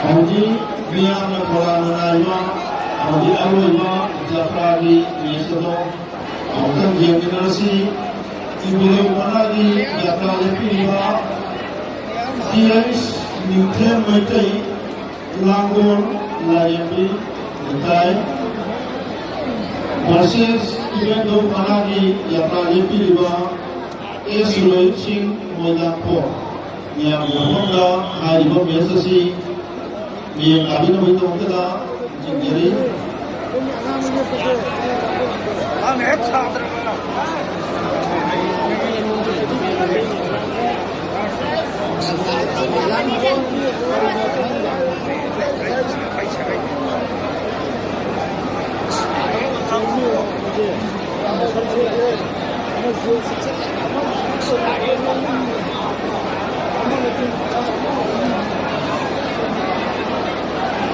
Audi miyamna korana ima Audi awima Jafradi miyasodo Akan generasi Ibile wanadi Jafradi piliha Diais Newton Maitai Langor Layambi Utai versus Ibile wanadi Jafradi piliha Esuloi Sing Mojapo yang berhubungan hari berbiasasi yang kami nama itu kita jadi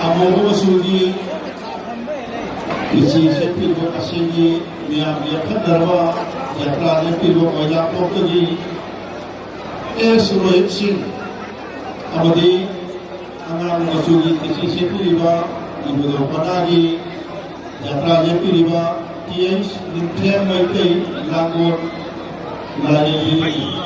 Amogo masudi isi sepilgo asingi miya kadarwa jatra nepilgo oja pokji Rohit Singh amadi angang masudi isi sepilgo ibudo panagi jatra nepilgo TH Newton Maitai Langor Layambi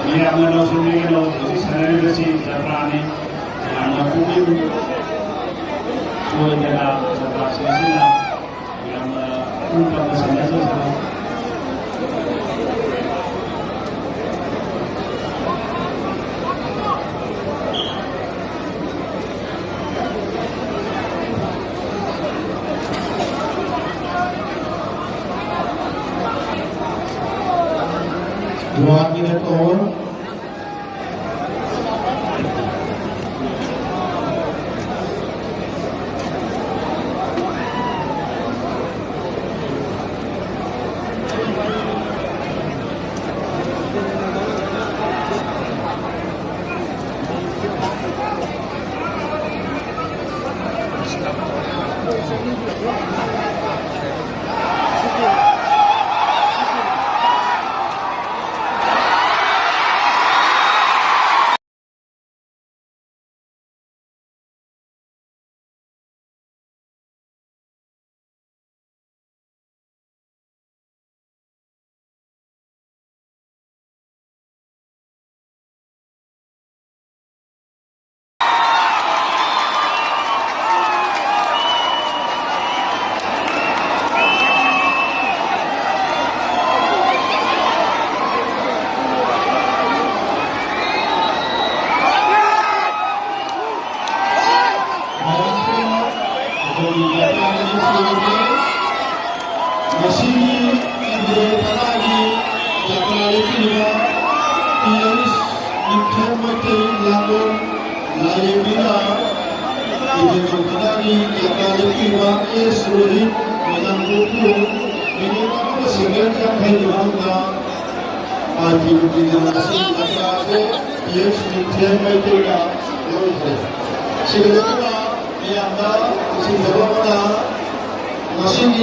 ini akan langsung dengan saya besi jalan yang mungkin boleh jalan sebelah sini yang untuk bersama sama. Dua minit over. Masih berlagi jadwal kedua Tiris Newton Maitai Langor Layambi Ibile berlagi jadwal kedua Rohit dengan 20 minit sekian yang dilakukan bagi generasi masyarakat Tiris Newton Maitai Langor segera yang dah sehingga masih